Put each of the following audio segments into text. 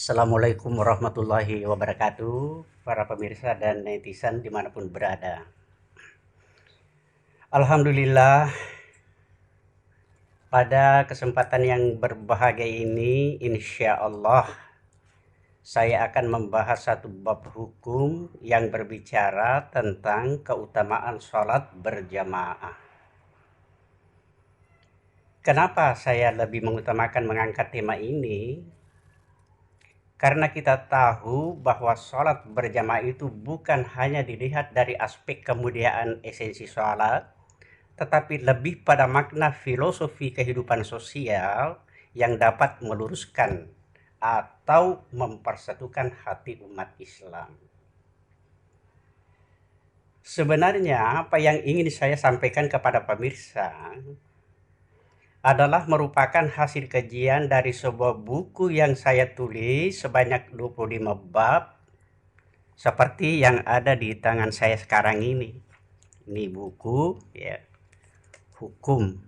Assalamualaikum warahmatullahi wabarakatuh, para pemirsa dan netizen dimanapun berada. Alhamdulillah, pada kesempatan yang berbahagia ini, insya Allah, saya akan membahas satu bab hukum yang berbicara tentang keutamaan sholat berjamaah. Kenapa saya lebih mengutamakan mengangkat tema ini? Karena kita tahu bahwa sholat berjamaah itu bukan hanya dilihat dari aspek kemuliaan esensi sholat, tetapi lebih pada makna filosofi kehidupan sosial yang dapat meluruskan atau mempersatukan hati umat Islam. Sebenarnya apa yang ingin saya sampaikan kepada pemirsa adalah merupakan hasil kajian dari sebuah buku yang saya tulis sebanyak 25 bab seperti yang ada di tangan saya sekarang ini. Ini buku ya, hukum.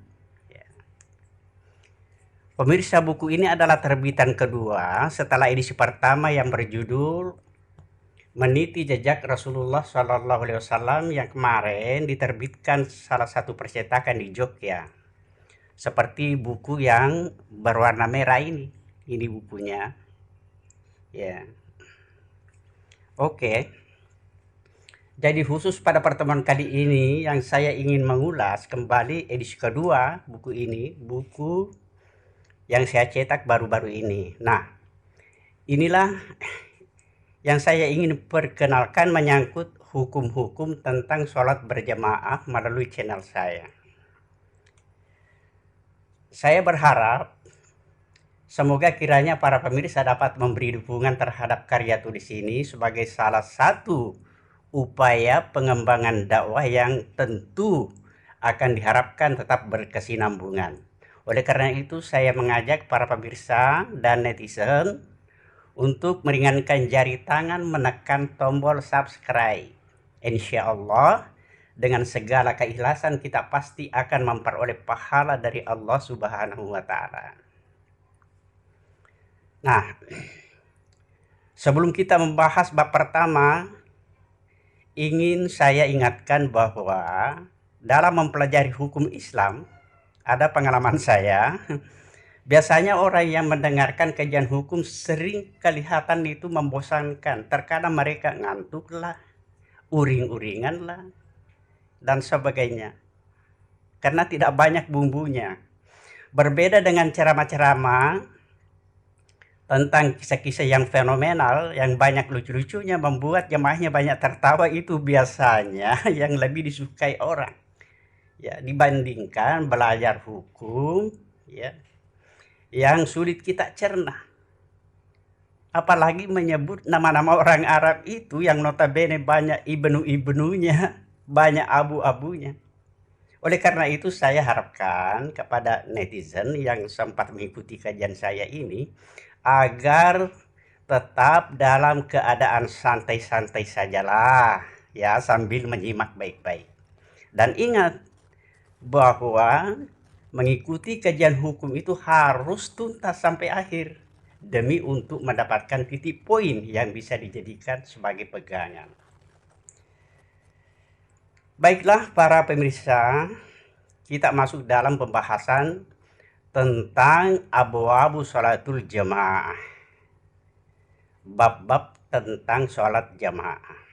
Pemirsa, buku ini adalah terbitan kedua setelah edisi pertama yang berjudul Meniti Jejak Rasulullah SAW yang kemarin diterbitkan salah satu percetakan di Jogja. Seperti buku yang berwarna merah ini. Ini bukunya. Ya. Oke. Jadi khusus pada pertemuan kali ini yang saya ingin mengulas kembali edisi kedua buku ini, buku yang saya cetak baru-baru ini. Nah, inilah yang saya ingin perkenalkan menyangkut hukum-hukum tentang sholat berjamaah melalui channel saya. Saya berharap semoga kiranya para pemirsa dapat memberi dukungan terhadap karya tulis ini sebagai salah satu upaya pengembangan dakwah yang tentu akan diharapkan tetap berkesinambungan. Oleh karena itu saya mengajak para pemirsa dan netizen untuk meringankan jari tangan menekan tombol subscribe. Insya Allah dengan segala keikhlasan kita pasti akan memperoleh pahala dari Allah Subhanahu wa Ta'ala. Nah, sebelum kita membahas bab pertama, ingin saya ingatkan bahwa dalam mempelajari hukum Islam, ada pengalaman saya, biasanya orang yang mendengarkan kajian hukum sering kelihatan itu membosankan. Terkadang mereka ngantuk lah, uring-uringan lah, dan sebagainya. Karena tidak banyak bumbunya. Berbeda dengan ceramah-ceramah tentang kisah-kisah yang fenomenal, yang banyak lucu-lucunya, membuat jemaahnya banyak tertawa, itu biasanya yang lebih disukai orang. Ya, dibandingkan belajar hukum, ya, yang sulit kita cerna. Apalagi menyebut nama-nama orang Arab itu yang notabene banyak ibnu-ibnunya, banyak abu-abunya. Oleh karena itu saya harapkan kepada netizen yang sempat mengikuti kajian saya ini agar tetap dalam keadaan santai-santai sajalah, ya, sambil menyimak baik-baik. Dan ingat bahwa mengikuti kajian hukum itu harus tuntas sampai akhir demi untuk mendapatkan titik poin yang bisa dijadikan sebagai pegangan. Baiklah para pemirsa, kita masuk dalam pembahasan tentang abu-abu sholatul jamaah. Bab-bab tentang sholat jamaah.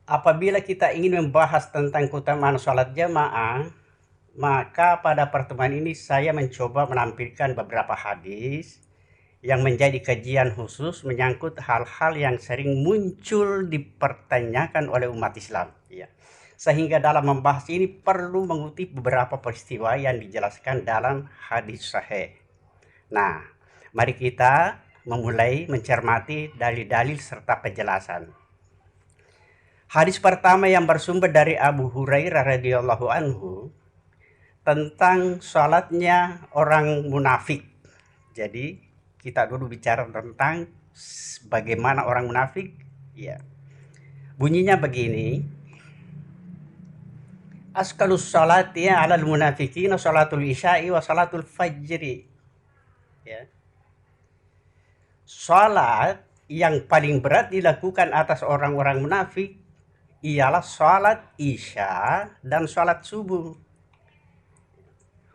Apabila kita ingin membahas tentang keutamaan sholat jamaah, maka pada pertemuan ini saya mencoba menampilkan beberapa hadis yang menjadi kajian khusus menyangkut hal-hal yang sering muncul dipertanyakan oleh umat Islam. Ya. Sehingga dalam membahas ini perlu mengutip beberapa peristiwa yang dijelaskan dalam hadis sahih. Nah, mari kita memulai mencermati dalil-dalil serta penjelasan. Hadis pertama yang bersumber dari Abu Hurairah radhiyallahu anhu tentang salatnya orang munafik. Jadi kita dulu bicara tentang bagaimana orang munafik. Ya. Bunyinya begini. Askalus salati alal munafiqina salatul isya'i wa salatul fajri. Ya. Salat yang paling berat dilakukan atas orang-orang munafik ialah salat isya dan salat subuh.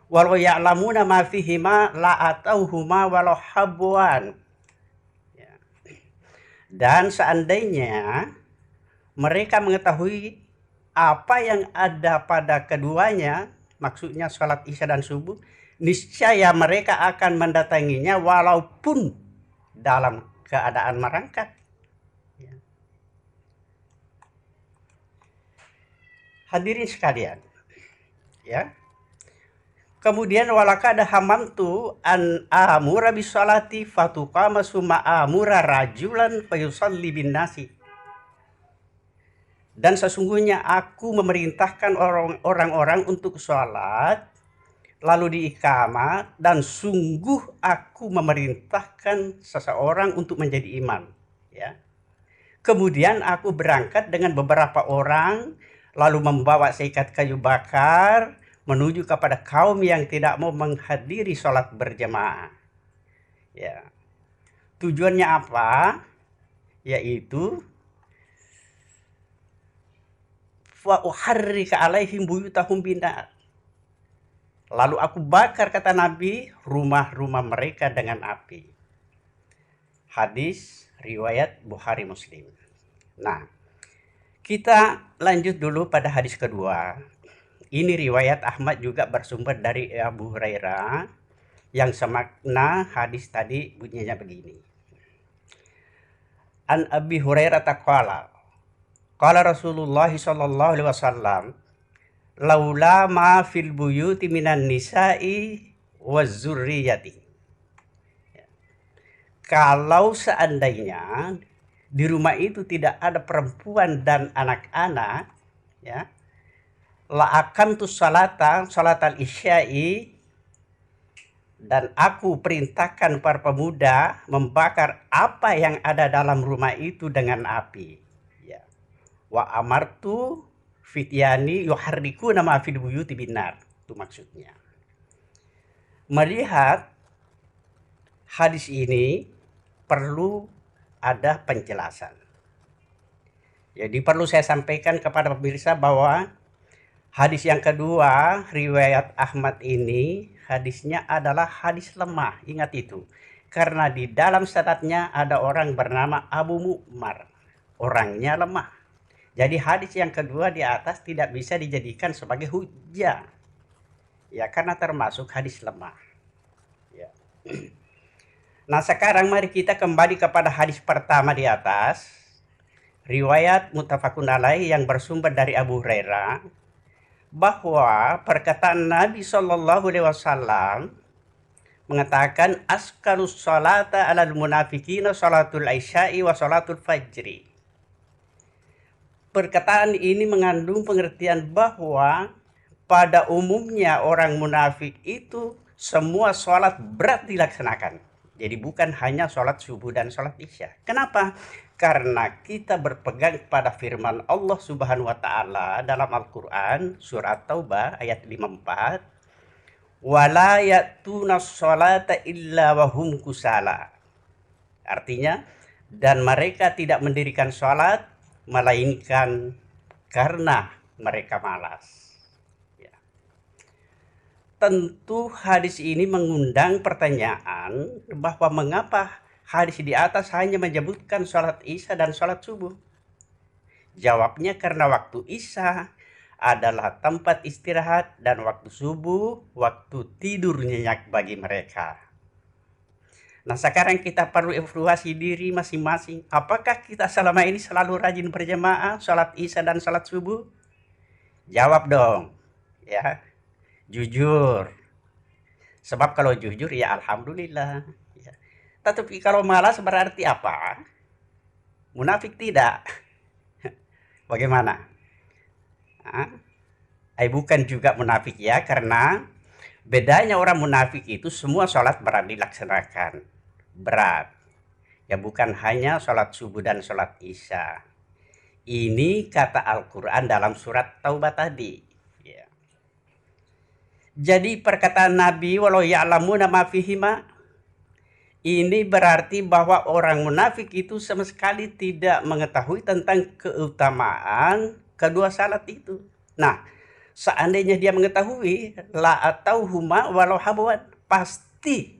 Walau ya'lamuna ma fihima la atauhuma walau habwan. Dan seandainya mereka mengetahui apa yang ada pada keduanya, maksudnya salat isya dan subuh, niscaya mereka akan mendatanginya walaupun dalam keadaan merangkak. Hadirin sekalian, ya. Kemudian walakad hamamtu an amura bisolati fatuqama summa amura rajulan fayusalli bin nasi. Dan sesungguhnya aku memerintahkan orang-orang untuk sholat lalu diiqamah, dan sungguh aku memerintahkan seseorang untuk menjadi imam, ya. Kemudian aku berangkat dengan beberapa orang lalu membawa seikat kayu bakar menuju kepada kaum yang tidak mau menghadiri sholat berjamaah. Ya. Tujuannya apa? Yaitu wa uharrika alaihim buyutahum binar. Lalu aku bakar, kata Nabi, rumah-rumah mereka dengan api. Hadis riwayat Bukhari Muslim. Nah, kita lanjut dulu pada hadis kedua. Ini riwayat Ahmad juga bersumber dari Abu Hurairah yang semakna hadis tadi, bunyinya begini. An Abi Hurairah taqala qala Rasulullah sallallahu alaihi wasallam laula ma fil buyuti minan nisa'i waz zurriyati. Kalau seandainya di rumah itu tidak ada perempuan dan anak-anak, ya, la akamtu salata salatal isya'i, dan aku perintahkan para pemuda membakar apa yang ada dalam rumah itu dengan api, ya. Wa amartu fityani yuharrikuna ma fil buyuti binar. Itu maksudnya. Melihat hadis ini perlu ada penjelasan. Jadi perlu saya sampaikan kepada pemirsa bahwa hadis yang kedua riwayat Ahmad ini hadisnya adalah hadis lemah. Ingat itu. Karena di dalam sanadnya ada orang bernama Abu Mu'mar. Orangnya lemah. Jadi hadis yang kedua di atas tidak bisa dijadikan sebagai hujjah. Ya, karena termasuk hadis lemah. Ya. Nah, sekarang mari kita kembali kepada hadis pertama di atas. Riwayat muttafaqun alaih yang bersumber dari Abu Hurairah, bahwa perkataan Nabi Shallallahu Alaihi Wasallam mengatakan askarus salata alal munafikina salatul isya'i wa salatul fajri. Perkataan ini mengandung pengertian bahwa pada umumnya orang munafik itu semua sholat berat dilaksanakan. Jadi bukan hanya sholat subuh dan sholat isya. Kenapa? Karena kita berpegang pada firman Allah Subhanahu wa Ta'ala dalam Al-Quran, surat Taubah ayat 54, wala ya'tuna sholata illa wahum kusala. Artinya, dan mereka tidak mendirikan sholat melainkan karena mereka malas. Tentu hadis ini mengundang pertanyaan bahwa mengapa hadis di atas hanya menyebutkan sholat isya dan sholat subuh. Jawabnya karena waktu isya adalah tempat istirahat dan waktu subuh waktu tidur nyenyak bagi mereka. Nah, sekarang kita perlu evaluasi diri masing-masing. Apakah kita selama ini selalu rajin berjamaah sholat isya dan sholat subuh? Jawab dong, ya. Jujur. Sebab kalau jujur ya alhamdulillah, ya. Tetapi kalau malas berarti apa? Munafik tidak. Bagaimana? Bukan juga munafik ya, karena bedanya orang munafik itu semua sholat berat dilaksanakan. Berat. Ya bukan hanya sholat subuh dan sholat isya. Ini kata Al-Quran dalam surat Taubah tadi. Jadi perkataan Nabi walau ya'lamuna ma fihima Ini berarti bahwa orang munafik itu sama sekali tidak mengetahui tentang keutamaan kedua salat itu. Nah, seandainya dia mengetahui la atau huma walau habwan, pasti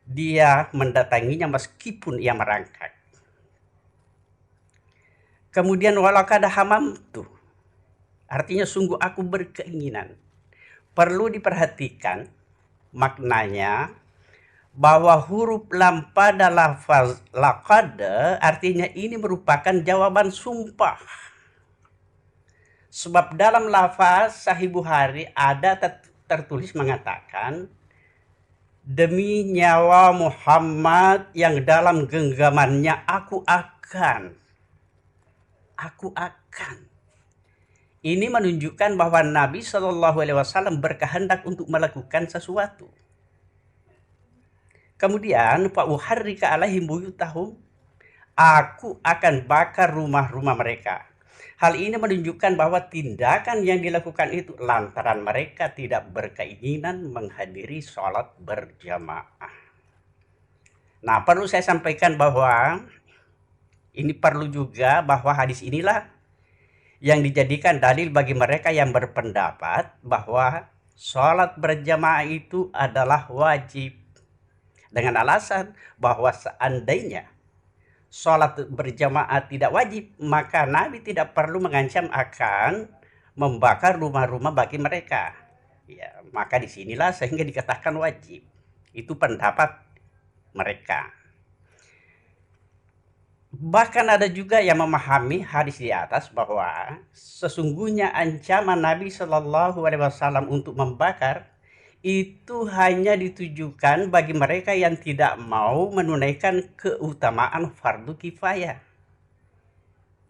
dia mendatanginya meskipun ia merangkak. Kemudian walau kada hamam tuh, artinya sungguh aku berkeinginan. Perlu diperhatikan maknanya bahwa huruf lam pada lafaz laqad artinya ini merupakan jawaban sumpah. Sebab dalam lafaz Sahih Bukhari ada tertulis mengatakan, demi nyawa Muhammad yang dalam genggamannya aku akan. Ini menunjukkan bahwa Nabi Shallallahu Alaihi Wasallam berkehendak untuk melakukan sesuatu. Kemudian fa uharrika alaihim buyutahum, aku akan bakar rumah-rumah mereka. Hal ini menunjukkan bahwa tindakan yang dilakukan itu lantaran mereka tidak berkeinginan menghadiri sholat berjamaah. Nah, perlu saya sampaikan bahwa ini perlu juga bahwa hadis inilah yang dijadikan dalil bagi mereka yang berpendapat bahwa sholat berjamaah itu adalah wajib. Dengan alasan bahwa seandainya sholat berjamaah tidak wajib, maka Nabi tidak perlu mengancam akan membakar rumah-rumah bagi mereka. Ya, maka disinilah sehingga dikatakan wajib. Itu pendapat mereka. Bahkan ada juga yang memahami hadis di atas bahwa sesungguhnya ancaman Nabi Shallallahu Alaihi Wasallam untuk membakar itu hanya ditujukan bagi mereka yang tidak mau menunaikan keutamaan fardu kifayah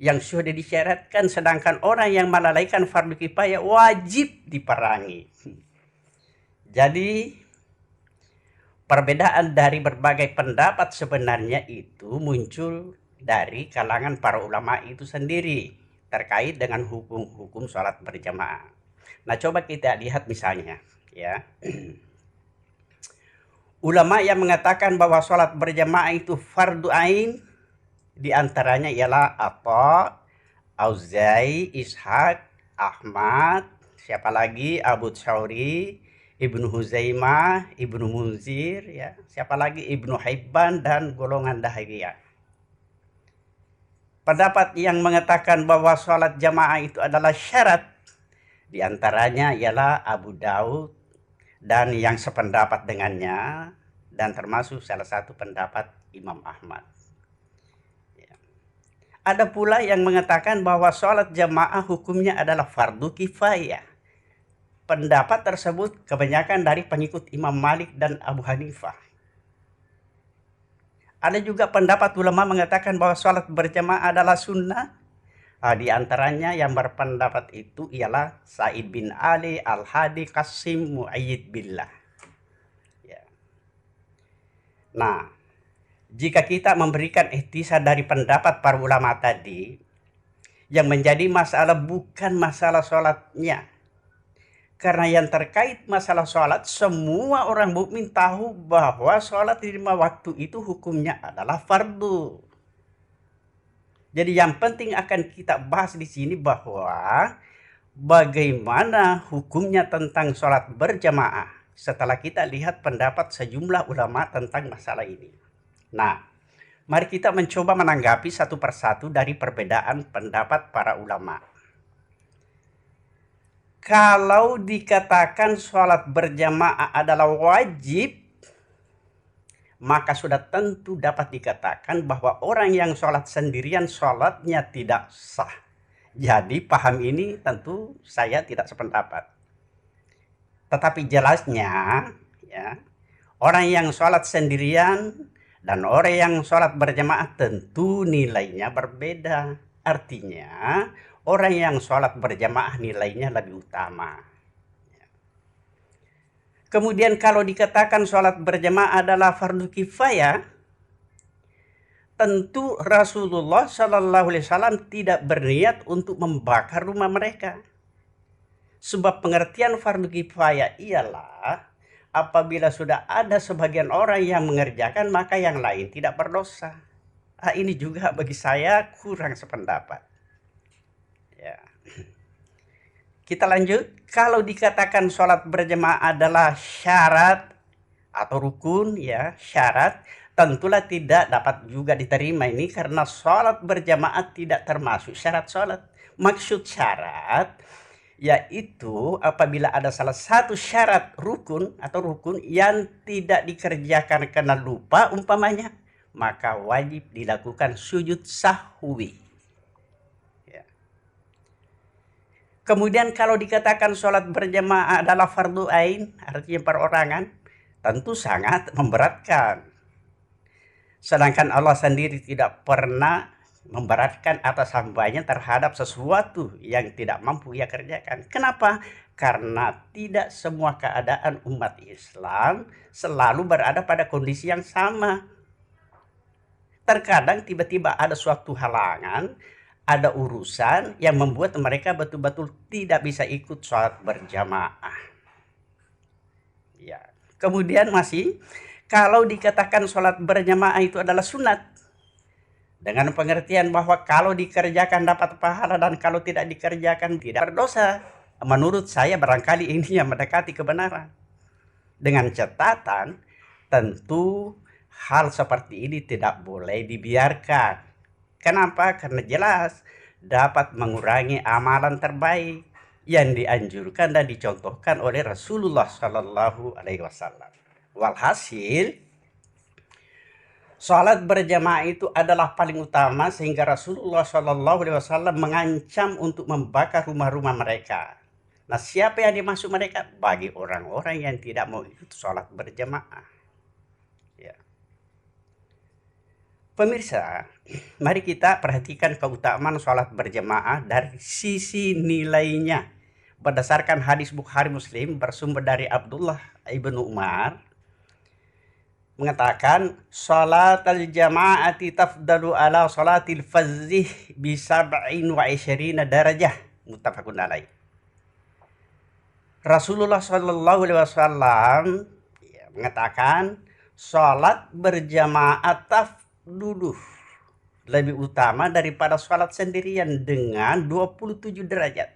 yang sudah disyaratkan, sedangkan orang yang melalaikan fardu kifayah wajib diperangi. Jadi perbedaan dari berbagai pendapat sebenarnya itu muncul dari kalangan para ulama itu sendiri terkait dengan hukum-hukum sholat berjamaah. Nah, coba kita lihat misalnya, ya. Ulama yang mengatakan bahwa sholat berjamaah itu fardu ain, diantaranya ialah Atha, Auzai, Ishaq, Ahmad, siapa lagi, Abu Tsauri, Ibnu Huzaimah, Ibnu Munzir, ya, siapa lagi, Ibnu Hibban dan golongan Dahiriyah. Pendapat yang mengatakan bahwa sholat jamaah itu adalah syarat, diantaranya ialah Abu Daud dan yang sependapat dengannya, dan termasuk salah satu pendapat Imam Ahmad. Ya. Ada pula yang mengatakan bahwa sholat jamaah hukumnya adalah fardu kifayah. Pendapat tersebut kebanyakan dari pengikut Imam Malik dan Abu Hanifah. Ada juga pendapat ulama mengatakan bahwa sholat berjamaah adalah sunnah. Di antaranya yang berpendapat itu ialah Sa'id bin Ali, Al-Hadi, Qasim, Mu'ayyid Billah. Ya. Nah, jika kita memberikan ihtisar dari pendapat para ulama tadi, yang menjadi masalah bukan masalah sholatnya. Karena yang terkait masalah sholat, semua orang mukmin tahu bahwa sholat di 5 waktu itu hukumnya adalah fardu. Jadi yang penting akan kita bahas di sini bahwa bagaimana hukumnya tentang sholat berjamaah setelah kita lihat pendapat sejumlah ulama tentang masalah ini. Nah, mari kita mencoba menanggapi satu persatu dari perbedaan pendapat para ulama. Kalau dikatakan sholat berjamaah adalah wajib, maka sudah tentu dapat dikatakan bahwa orang yang sholat sendirian sholatnya tidak sah. Jadi paham ini tentu saya tidak sependapat. Tetapi jelasnya, ya, orang yang sholat sendirian dan orang yang sholat berjamaah tentu nilainya berbeda. Artinya orang yang sholat berjamaah nilainya lebih utama. Kemudian kalau dikatakan sholat berjamaah adalah fardu kifayah, tentu Rasulullah Shallallahu Alaihi Wasallam tidak berniat untuk membakar rumah mereka. Sebab pengertian fardu kifayah ialah apabila sudah ada sebagian orang yang mengerjakan, maka yang lain tidak berdosa. Ini juga bagi saya kurang sependapat. Ya. Kita lanjut. Kalau dikatakan sholat berjamaah adalah syarat atau rukun, ya syarat, tentulah tidak dapat juga diterima ini karena sholat berjamaah tidak termasuk syarat sholat. Maksud syarat yaitu apabila ada salah satu syarat rukun yang tidak dikerjakan karena lupa umpamanya, maka wajib dilakukan sujud sahwi. Ya. Kemudian kalau dikatakan sholat berjamaah adalah fardu ain, artinya perorangan, tentu sangat memberatkan. Sedangkan Allah sendiri tidak pernah memberatkan atas hambanya terhadap sesuatu yang tidak mampu ia kerjakan. Kenapa? Karena tidak semua keadaan umat Islam selalu berada pada kondisi yang sama. Terkadang tiba-tiba ada suatu halangan, ada urusan yang membuat mereka betul-betul tidak bisa ikut sholat berjamaah. Ya. Kemudian masih, kalau dikatakan sholat berjamaah itu adalah sunat, dengan pengertian bahwa kalau dikerjakan dapat pahala dan kalau tidak dikerjakan tidak berdosa. Menurut saya barangkali ini yang mendekati kebenaran. Dengan catatan, tentu hal seperti ini tidak boleh dibiarkan. Kenapa? Karena jelas dapat mengurangi amalan terbaik yang dianjurkan dan dicontohkan oleh Rasulullah Shallallahu Alaihi Wasallam. Walhasil, sholat berjamaah itu adalah paling utama sehingga Rasulullah Shallallahu Alaihi Wasallam mengancam untuk membakar rumah-rumah mereka. Nah, siapa yang dimaksud mereka? Bagi orang-orang yang tidak mau ikut sholat berjamaah. Ya. Pemirsa, mari kita perhatikan keutamaan sholat berjamaah dari sisi nilainya. Berdasarkan hadis Bukhari Muslim bersumber dari Abdullah ibnu Umar, mengatakan salat al-jama'ati tafdalu ala salatil fadzih bi 27 darajah, muttafaqun alaih. Rasulullah Shallallahu Alaihi Wasallam mengatakan salat berjamaah tafdulu lebih utama daripada salat sendirian dengan 27 derajat.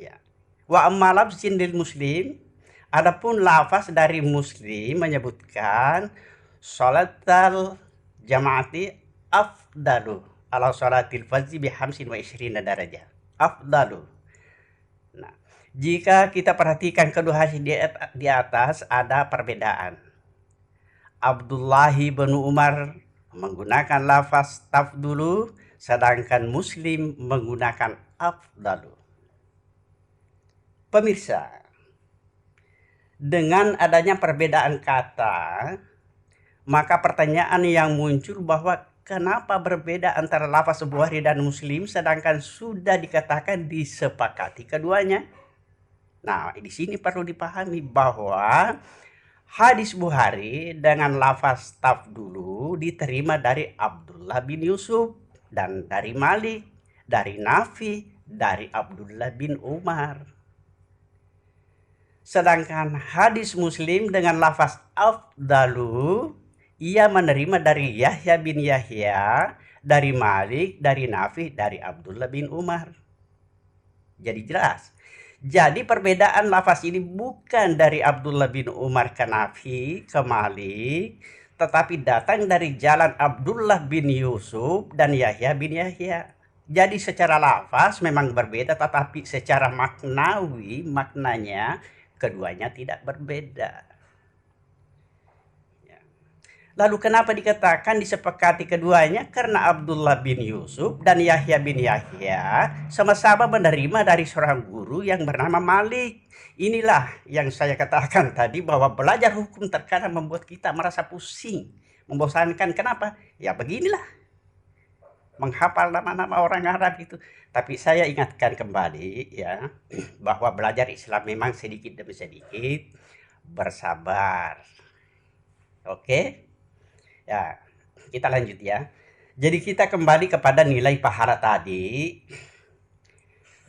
Ya. Wa amma lafzin lil Muslim, adapun lafaz dari Muslim menyebutkan sholatal jamaati afdalu ala sholatil fardhi bi 25 darajah. Afdalu. Nah, jika kita perhatikan kedua hadis di atas ada perbedaan. Abdullah bin Umar menggunakan lafaz tafdulu, sedangkan Muslim menggunakan afdalu. Pemirsa, dengan adanya perbedaan kata, maka pertanyaan yang muncul bahwa kenapa berbeda antara lafaz Bukhari dan Muslim sedangkan sudah dikatakan disepakati keduanya. Nah, di sini perlu dipahami bahwa hadis Bukhari dengan lafaz tafdulu diterima dari Abdullah bin Yusuf dan dari Malik, dari Nafi, dari Abdullah bin Umar. Sedangkan hadis Muslim dengan lafaz afdalu, ia menerima dari Yahya bin Yahya, dari Malik, dari Nafi, dari Abdullah bin Umar. Jadi jelas. Jadi perbedaan lafaz ini bukan dari Abdullah bin Umar ke Nafi, ke Malik, tetapi datang dari jalan Abdullah bin Yusuf dan Yahya bin Yahya. Jadi secara lafaz memang berbeda, tetapi secara maknanya keduanya tidak berbeda. Ya. Lalu kenapa dikatakan disepakati keduanya? Karena Abdullah bin Yusuf dan Yahya bin Yahya sama-sama menerima dari seorang guru yang bernama Malik. Inilah yang saya katakan tadi bahwa belajar hukum terkadang membuat kita merasa pusing, membosankan. Kenapa? Ya beginilah, menghafal nama-nama orang Arab itu. Tapi saya ingatkan kembali ya, bahwa belajar Islam memang sedikit demi sedikit, bersabar. Oke? Ya, kita lanjut ya. Jadi kita kembali kepada nilai pahala tadi,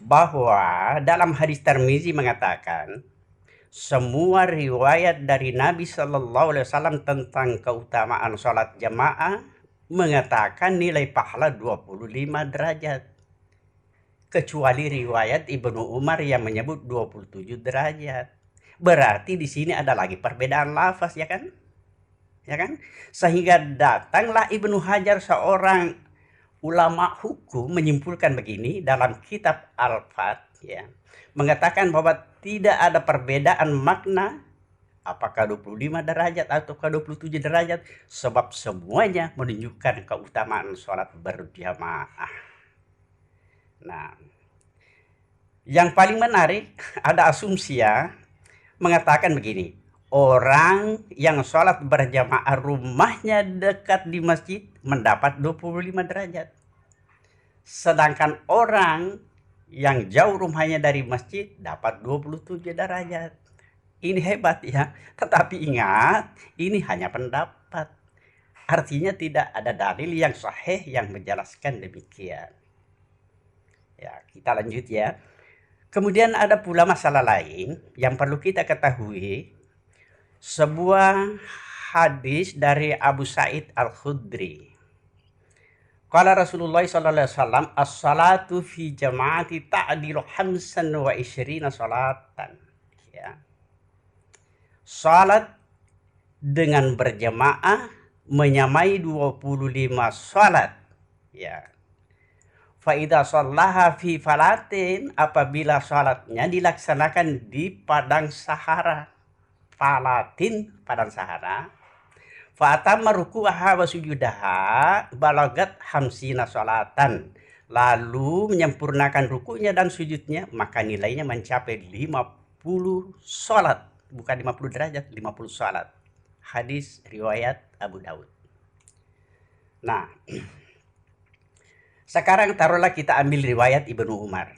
bahwa dalam hadis Tirmizi mengatakan semua riwayat dari Nabi Shallallahu Alaihi Wasallam tentang keutamaan sholat jamaah mengatakan nilai pahala 25 derajat. Kecuali riwayat Ibnu Umar yang menyebut 27 derajat. Berarti di sini ada lagi perbedaan lafaz, ya kan? Ya kan? Sehingga datanglah Ibnu Hajar, seorang ulama hukum, menyimpulkan begini dalam kitab Al-Fath, ya, mengatakan bahwa tidak ada perbedaan makna apakah 25 derajat atau 27 derajat, sebab semuanya menunjukkan keutamaan sholat berjamaah. Nah, yang paling menarik ada asumsi, ya, mengatakan begini, orang yang sholat berjamaah rumahnya dekat di masjid mendapat 25 derajat. Sedangkan orang yang jauh rumahnya dari masjid dapat 27 derajat. Ini hebat, ya. Tetapi ingat, ini hanya pendapat. Artinya tidak ada dalil yang sahih yang menjelaskan demikian. Ya, kita lanjut, ya. Kemudian ada pula masalah lain yang perlu kita ketahui. Sebuah hadis dari Abu Sa'id Al-Khudri. Qala Rasulullah sallallahu alaihi wasallam, as-salatu fi jama'ati ta'dilu 25 salatan. Ya. Salat dengan berjamaah menyamai 25 salat. Ya. Fa idza shallaha fi falatin, apabila salatnya dilaksanakan di padang sahara. Falatin, padang sahara. Fa atamma ruku'aha wa sujudaha balagat hamsina salatan. Lalu menyempurnakan rukunya dan sujudnya, maka nilainya mencapai 50 salat. Bukan 50 derajat, 50 salat. Hadis riwayat Abu Daud. Nah, sekarang taruhlah kita ambil riwayat Ibnu Umar,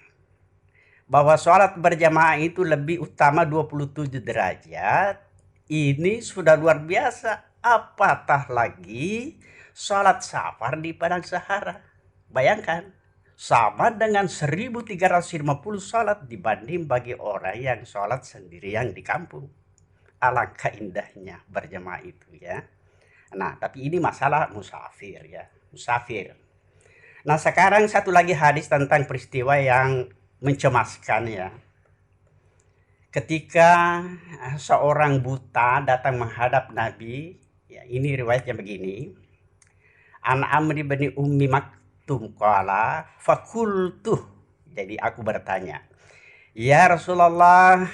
bahwa sholat berjamaah itu lebih utama 27 derajat. Ini sudah luar biasa. Apatah lagi sholat safar di padang sahara. Bayangkan, sama dengan 1350 sholat dibanding bagi orang yang sholat sendirian di kampung. Alangkah indahnya berjamaah itu, ya. Nah, tapi ini masalah musafir, ya. Musafir. Nah, sekarang satu lagi hadis tentang peristiwa yang mencemaskan, ya. Ketika seorang buta datang menghadap Nabi, ya, ini riwayatnya begini. An Amri bin Ummi Maktum qala fakultuh. Jadi aku bertanya, ya Rasulullah,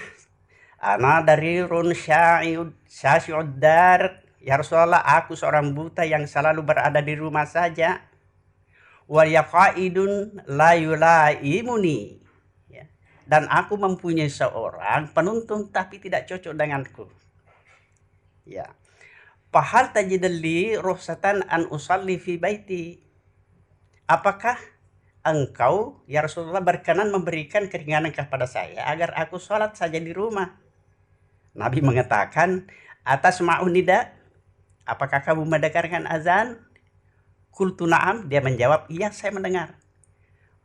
ana dari run sya'iud dar. Ya Rasulullah, aku seorang buta yang selalu berada di rumah saja. Wa yaqaidun la yulaimuni. Dan aku mempunyai seorang penuntun tapi tidak cocok denganku. Ya. Fahal tajidli ruhsatan an usalli fi baiti. Apakah engkau, ya Rasulullah, berkenan memberikan keringanan kepada saya agar aku sholat saja di rumah? Nabi mengatakan, atas ma'un nida, apakah kamu mendengarkan azan? Qultu na'am, dia menjawab, iya saya mendengar.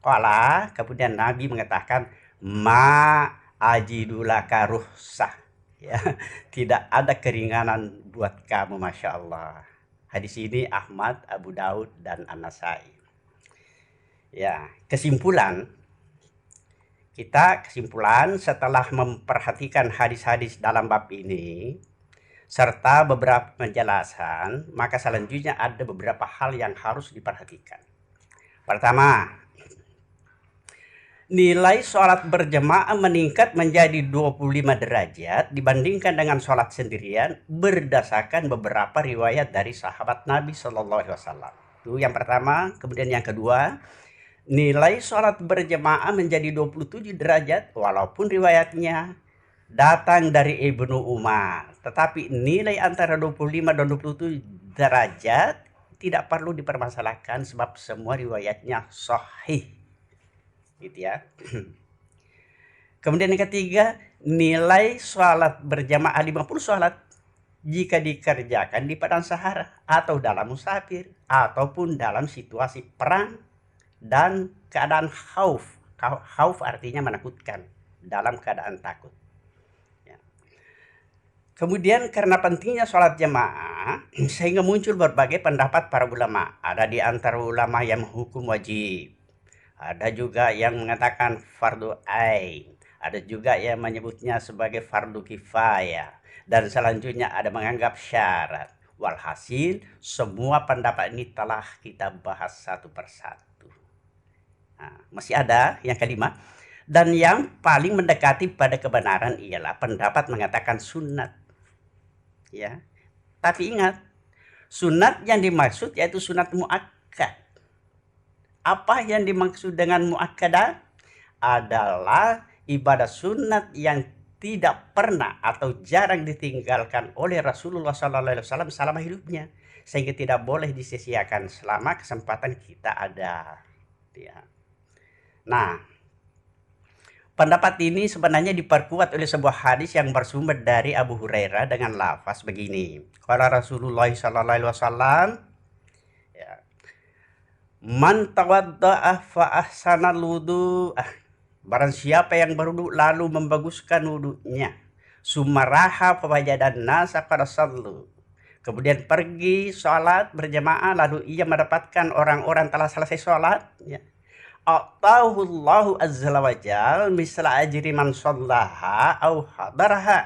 Qala, kemudian Nabi mengatakan, ma ajidulaka ruhsah, ya, tidak ada keringanan buat kamu, Masya Allah. Hadis ini Ahmad, Abu Daud, dan An-Nasai. Ya, kesimpulan setelah memperhatikan hadis-hadis dalam bab ini serta beberapa penjelasan, maka selanjutnya ada beberapa hal yang harus diperhatikan. Pertama, nilai sholat berjamaah meningkat menjadi 25 derajat dibandingkan dengan sholat sendirian berdasarkan beberapa riwayat dari sahabat Nabi Shallallahu Alaihi Wasallam. Itu yang pertama. Kemudian yang kedua, nilai sholat berjamaah menjadi 27 derajat walaupun riwayatnya datang dari Ibnu Umar. Tetapi nilai antara 25 dan 27 derajat tidak perlu dipermasalahkan sebab semua riwayatnya sahih. Gitu, ya. Kemudian yang ketiga, nilai sholat berjamaah 50 sholat jika dikerjakan di padang sahara atau dalam musafir ataupun dalam situasi perang dan keadaan khauf. Khauf artinya menakutkan, dalam keadaan takut. Ya. Kemudian karena pentingnya sholat jamaah, sehingga muncul berbagai pendapat para ulama. Ada di antara ulama yang menghukum wajib. Ada juga yang mengatakan fardu ain. Ada juga yang menyebutnya sebagai fardu kifayah. Dan selanjutnya ada menganggap syarat. Walhasil, semua pendapat ini telah kita bahas satu persatu. Nah, masih ada yang kelima. Dan yang paling mendekati pada kebenaran ialah pendapat mengatakan sunat. Ya, tapi ingat, sunat yang dimaksud yaitu sunat muakkad. Apa yang dimaksud dengan muakkadah? Adalah ibadah sunat yang tidak pernah atau jarang ditinggalkan oleh Rasulullah SAW selama hidupnya, sehingga tidak boleh disia-siakan selama kesempatan kita ada. Ya. Nah, pendapat ini sebenarnya diperkuat oleh sebuah hadis yang bersumber dari Abu Hurairah dengan lafaz begini. Qala Rasulullah SAW, ya, man tawadda'a fa ahsanal wudu'ah. Barang siapa yang berwudu lalu membaguskan wudunya, sumaraha fawajadan nasa pada sallu. Kemudian pergi sholat berjamaah, lalu ia mendapatkan orang-orang telah selesai sholat, ya. Atahullahu azza wa jal misla ajri man shallaha au hadaraha.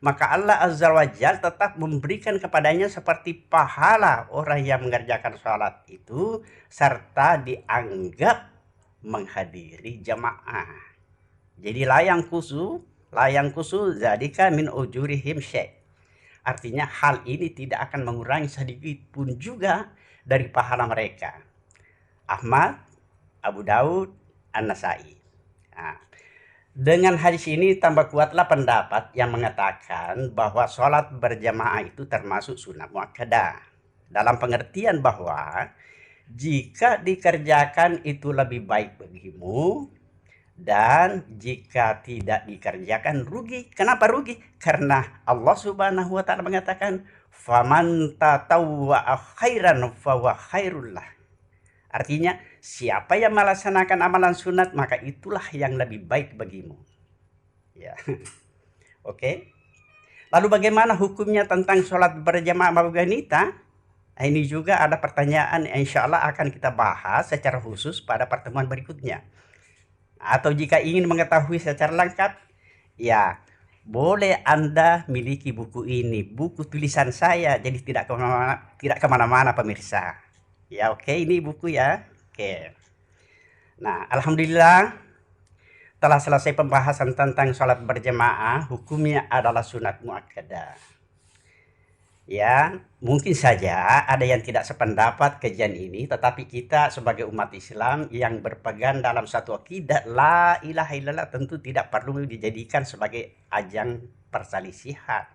Maka Allah azza wa jal tetap memberikan kepadanya seperti pahala orang yang mengerjakan sholat itu serta dianggap menghadiri jamaah. Jadi layang kusu zalika min ujurihim syai'. Artinya hal ini tidak akan mengurangi sedikit pun juga dari pahala mereka. Ahmad, Abu Daud, An-Nasai. Nah, dengan hadis ini tambah kuatlah pendapat yang mengatakan bahwa sholat berjamaah itu termasuk sunat muakkadah. Dalam pengertian bahwa jika dikerjakan itu lebih baik bagimu, dan jika tidak dikerjakan rugi. Kenapa rugi? Karena Allah Subhanahu wa taala mengatakan, "Faman tatawwa'a khairan fahuwa khairul lah." Artinya, siapa yang melaksanakan amalan sunat, maka itulah yang lebih baik bagimu. Ya. Oke. Lalu bagaimana hukumnya tentang sholat berjamaah wanita? Ini juga ada pertanyaan yang insya Allah akan kita bahas secara khusus pada pertemuan berikutnya. Atau jika ingin mengetahui secara lengkap, ya boleh Anda miliki buku ini, buku tulisan saya, jadi tidak kemana-mana pemirsa. Ya oke, ini buku ya. Oke. Nah, alhamdulillah telah selesai pembahasan tentang sholat berjamaah. Hukumnya adalah sunat muakkadah. Ya, mungkin saja ada yang tidak sependapat kajian ini, tetapi kita sebagai umat Islam yang berpegang dalam satu akidah la ilaha illallah tentu tidak perlu dijadikan sebagai ajang perselisihan.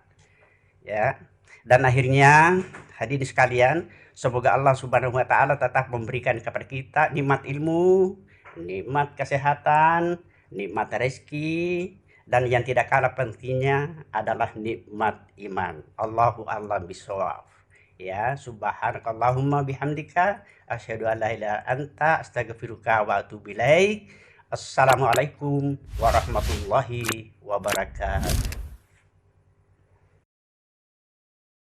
Ya. Dan akhirnya hadirin sekalian, semoga Allah Subhanahu wa taala tetap memberikan kepada kita nikmat ilmu, nikmat kesehatan, nikmat rezeki, dan yang tidak kalah pentingnya adalah nikmat iman. Allahu a'lam bishawab. Ya, subhanakallahumma bihamdika asyhadu an la ilaha illa anta astaghfiruka wa atubu ilaik. Assalamualaikum warahmatullahi wabarakatuh.